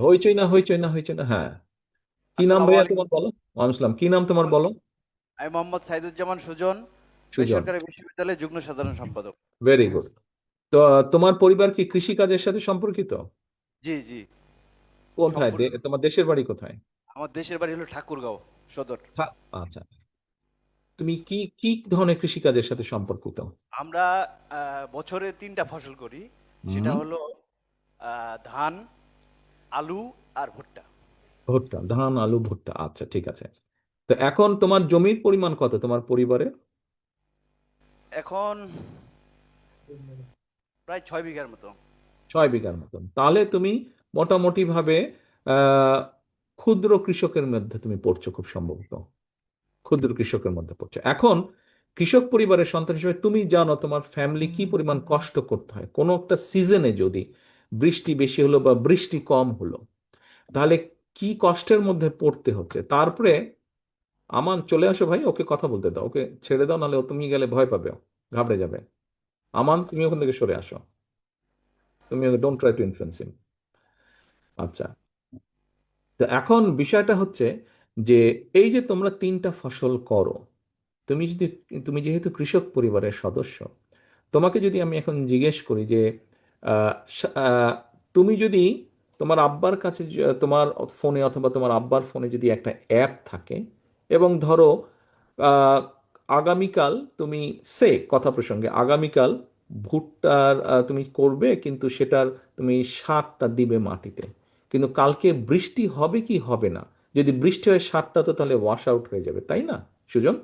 হইচই না, হইচই না, হইচই না, হ্যাঁ। কি নাম আসসালামু ভাইয়া আলাইকুম। তোমার বলো? আসলাম, কি নাম তোমার বলো? আমি মোহাম্মদ সাইদুজ্জামান সুজন, সুজন। বেসরকারি বিশ্ববিদ্যালয়ের যুগ্ম সাধারণ সম্পাদক। Very good. তো তোমার পরিবার কি কৃষিকাজের সাথে সম্পর্কিত? জি জি, কোথায় সম্পূর্ণ। তোমার দেশের বাড়ি কোথায়? আমার দেশের বাড়ি হলো ঠাকুরগাঁও সদর। আচ্ছা। তুমি কি কি ধরনের কৃষিকাজের সাথে সম্পর্কিত? আমরা বছরে 3টা ফসল করি। সেটা হুম। হলো ধান, আলু আর ভুট্টা। ভুট্টা, ধান, আলু, ভুট্টা, আচ্ছা ঠিক আছে। তো এখন তোমার জমির পরিমাণ কত তোমার পরিবারে? এখন প্রায় 6 বিঘার মতো। 6 বিঘার মতন, তাহলে তুমি মোটামুটি ভাবে আহ ক্ষুদ্র কৃষকের মধ্যে তুমি পড়ছো খুব সম্ভবত। ক্ষুদ্র কৃষকের মধ্যে পড়ছো এখন। কৃষক পরিবারের সন্তান হিসেবে তুমি জানো তোমার ফ্যামিলি কি পরিমাণ কষ্ট করতে হয় কোনো একটা সিজনে, যদি বৃষ্টি বেশি হলো বা বৃষ্টি কম হলো, তাহলে কি কষ্টের মধ্যে পড়তে হচ্ছে। তারপরে আমান চলে আসো ভাই, ওকে কথা বলতে দাও, ওকে ছেড়ে দাও, নাহলে ও তুমি গেলে ভয় পাবে, ও ঘাবড়ে যাবে। আমান, তুমি ওখান থেকে সরে আসো। তুমি ডোন্ট ট্রাই টু ইনফ্লুয়েন্স হিম। আচ্ছা। তো এখন বিষয়টা হচ্ছে যে এই যে তোমরা 3টা ফসল করো, তুমি যদি, তুমি যেহেতু কৃষক পরিবারের সদস্য, তোমাকে যদি আমি এখন জিজ্ঞেস করি যে আহ, তুমি যদি তোমার আব্বার কাছে তোমার ফোনে অথবা তোমার আব্বার ফোনে যদি একটা অ্যাপ থাকে, এবং ধরো আহ, আগামীকাল তুমি, কথা প্রসঙ্গে আগামীকাল ভুট্টার তুমি করবে, কিন্তু সেটার তুমি সারটা দিবে মাটিতে, কিন্তু কালকে বৃষ্টি হবে কি হবে না, যদি বৃষ্টি হয় সারটা তো তাহলে ওয়াশ আউট হয়ে যাবে, তাই না সুজন?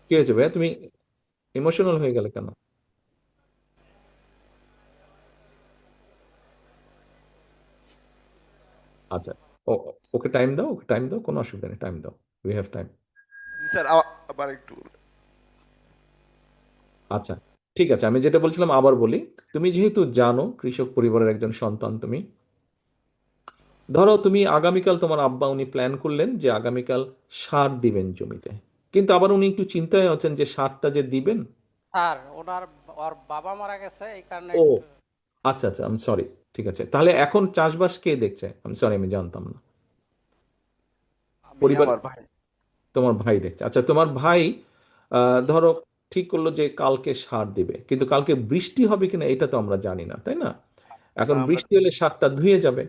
কি হয়েছে ভাইয়া, তুমি ইমোশনাল হয়ে গেলে কেন? আচ্ছা। ও, ওকে টাইম দাও, ওকে টাইম দাও, কোনো অসুবিধা নেই, টাইম দাও, we have time. G sir, আবার একটু। আচ্ছা, ঠিক আছে, আমি যেটা বলছিলাম আবার বলি। তুমি যেহেতু জানো কৃষক পরিবারের একজন সন্তান তুমি, ধরো তুমি আগামীকাল তোমার আব্বা উনি প্ল্যান করলেন যে আগামীকাল সার দিবেন জমিতে, কিন্তু আবার উনি একটু চিন্তায় আছেন যে সারটা যে দিবেন। স্যার ওনার ওর বাবা মারা গেছে এই কারণে ও, একটু। আচ্ছা আচ্ছা, আমি সরি। ঠিক আছে, তাহলে এখন চাষবাস কে দেখছে? আমি সরি, আমি জানতাম না। আমি পরিবার, আমার ভাই। তোমার ভাই দেখছে, আচ্ছা। তোমার ভাই ধরো ঠিক করলো যে কালকে সার দিবে, কিন্তু কালকে বৃষ্টি হবে কিনা এটা তো আমরা জানি না, তাই না? এখন না, আমরা। বৃষ্টি হলে সারটা ধুয়ে যাবে।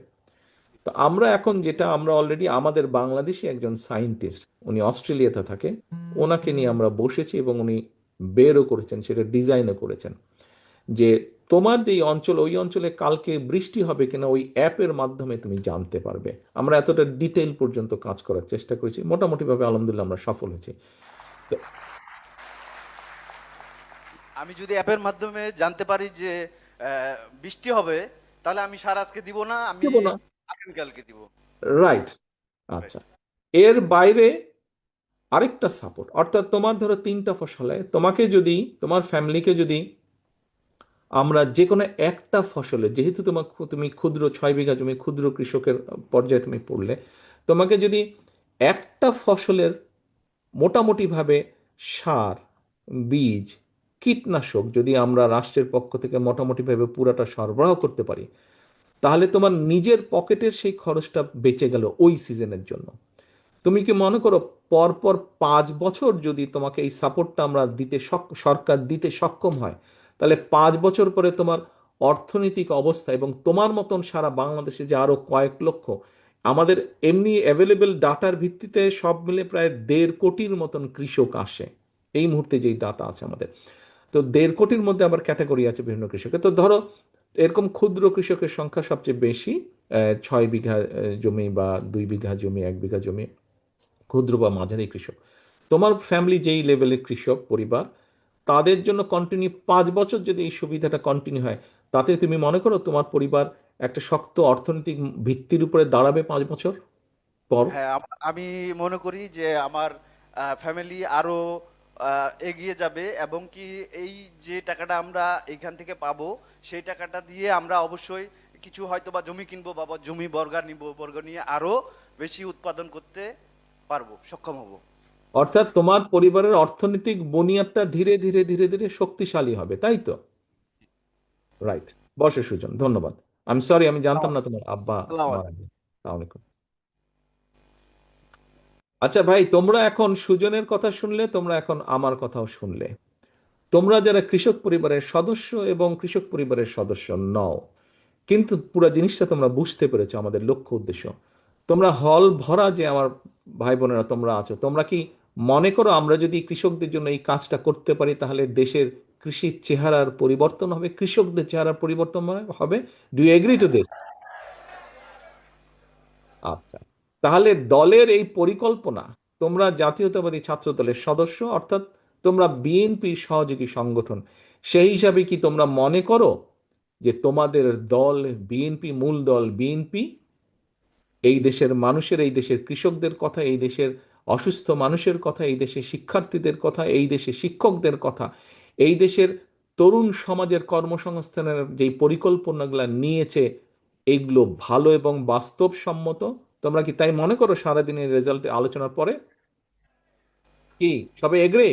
তো আমরা এখন যেটা, আমরা অলরেডি আমাদের বাংলাদেশি একজন সায়েন্টিস্ট, উনি অস্ট্রেলিয়াতে থাকে, ওনাকে নিয়ে আমরা বসেছি এবং উনি বেরও করেছেন, সেটা ডিজাইনও করেছেন যে তোমার যেই অঞ্চল, ওই অঞ্চলে কালকে বৃষ্টি হবে কিনা ওই অ্যাপের মাধ্যমে তুমি জানতে পারবে। আমরা এতটা ডিটেইল পর্যন্ত কাজ করার চেষ্টা করেছি, মোটামুটি ভাবে আলহামদুলিল্লাহ আমরা সফল হয়েছি। তো আমি যদি অ্যাপের মাধ্যমে জানতে পারি যে বৃষ্টি হবে, তাহলে আমি সার আজকে দিব না, আমি দেবো না। আগামীকালকে দিব। রাইট। আচ্ছা। এর বাইরে আরেকটা সাপোর্ট, অর্থাৎ তোমার ধরো 3টা ফসলে তোমাকে যদি, তোমার ফ্যামিলিকে যদি আমরা যে কোনো একটা ফসলে, যেহেতু তোমার তুমি ক্ষুদ্র 6 বিঘা জমি, ক্ষুদ্র কৃষকের পর্যায়ে তুমি পড়লে, তোমাকে যদি একটা ফসলের মোটামুটিভাবে সার, বীজ, কীটনাশক যদি আমরা রাষ্ট্রের পক্ষ থেকে মোটামুটিভাবে পুরাটা সরবরাহ করতে পারি, তাহলে তোমার নিজের পকেটের সেই খরচটা বেঁচে গেল ওই সিজনের জন্য। তুমি কি মনে করো পরপর 5 বছর যদি তোমাকে এই সাপোর্টটা আমরা দিতে, সরকার দিতে সক্ষম হয়, তাহলে 5 বছর পরে তোমার অর্থনৈতিক অবস্থা, এবং তোমার মতন সারা বাংলাদেশে যে আরো কয়েক লক্ষ, আমাদের এমনি অ্যাভেলেবেল ডাটার ভিত্তিতে সব মিলে প্রায় 1.5 কোটির মতন কৃষক আসে এই মুহূর্তে, যেই ডাটা আছে আমাদের। তো 1.5 কোটির মধ্যে আবার ক্যাটাগরি আছে বিভিন্ন কৃষকের। তো ধরো এরকম ক্ষুদ্র কৃষকের সংখ্যা সবচেয়ে বেশি, 6 বিঘা জমি বা 2 বিঘা জমি, 1 বিঘা জমি, ক্ষুদ্র বা মাঝারি কৃষক। তোমার ফ্যামিলি যেই লেভেলের কৃষক পরিবার, তাদের জন্য কন্টিনিউ 5 বছর যদি এই সুবিধাটা কন্টিনিউ হয়, তাতে তুমি মনে করো তোমার পরিবার একটা শক্ত অর্থনৈতিক ভিত্তির উপরে দাঁড়াবে 5 বছর পর। হ্যাঁ, আমি মনে করি যে আমার ফ্যামিলি আরো এগিয়ে যাবে, এবং কি এই যে টাকাটা আমরা এইখান থেকে পাবো, সেই টাকাটা দিয়ে আমরা অবশ্যই কিছু হয়তো বা জমি কিনবো, বা জমি বর্গা নিব, বর্গ নিয়ে আরো বেশি উৎপাদন করতে পারবো, সক্ষম হব। অর্থাৎ তোমার পরিবারের অর্থনৈতিক বুনিয়াদটা ধীরে ধীরে ধীরে ধীরে শক্তিশালী হবে, তাই তো? রাইট, বসে সুজন, ধন্যবাদ। আমি সরি, আমি জানতাম না আসসালামু তোমার আব্বা মারা আলাইকুম। গেছে। আসসালামু আলাইকুম। আচ্ছা ভাই, তোমরা এখন সুজনের কথা শুনলে, তোমরা এখন আমার কথাও শুনলে। তোমরা যারা কৃষক পরিবারের সদস্য এবং কৃষক পরিবারের সদস্য নও, কিন্তু পুরো জিনিসটা তোমরা বুঝতে পেরেছো, আমাদের লক্ষ্য উদ্দেশ্য। তোমরা হল ভরা যে আমার ভাই বোনেরা তোমরা আছো, তোমরা কি মনে করো আমরা যদি কৃষকদের জন্য এই কাজটা করতে পারি তাহলে দেশের কৃষির চেহারার পরিবর্তন হবে, কৃষকদের চেহারার পরিবর্তন হবে? Do you agree to this? আচ্ছা, তাহলে দলের এই পরিকল্পনা, তোমরা জাতীয়তাবাদী ছাত্র দলের সদস্য, অর্থাৎ তোমরা বিএনপির সহযোগী সংগঠন, সেই হিসাবে কি তোমরা মনে করো যে তোমাদের দল বিএনপি, মূল দল বিএনপি এই দেশের মানুষের, এই দেশের কৃষকদের কথা, এই দেশের অসুস্থ মানুষের কথা, এই দেশের শিক্ষার্থীদের কথা, এই দেশের শিক্ষকদের কথা, এই দেশের তরুণ সমাজের কর্মসংস্থানের যেই পরিকল্পনাগুলো নিয়েছে, এইগুলো ভালো এবং বাস্তবসম্মত? তোমরা কি তাই মনে করো সারাদিনের রেজাল্ট আলোচনার পরে? কি সবাই এগ্রি?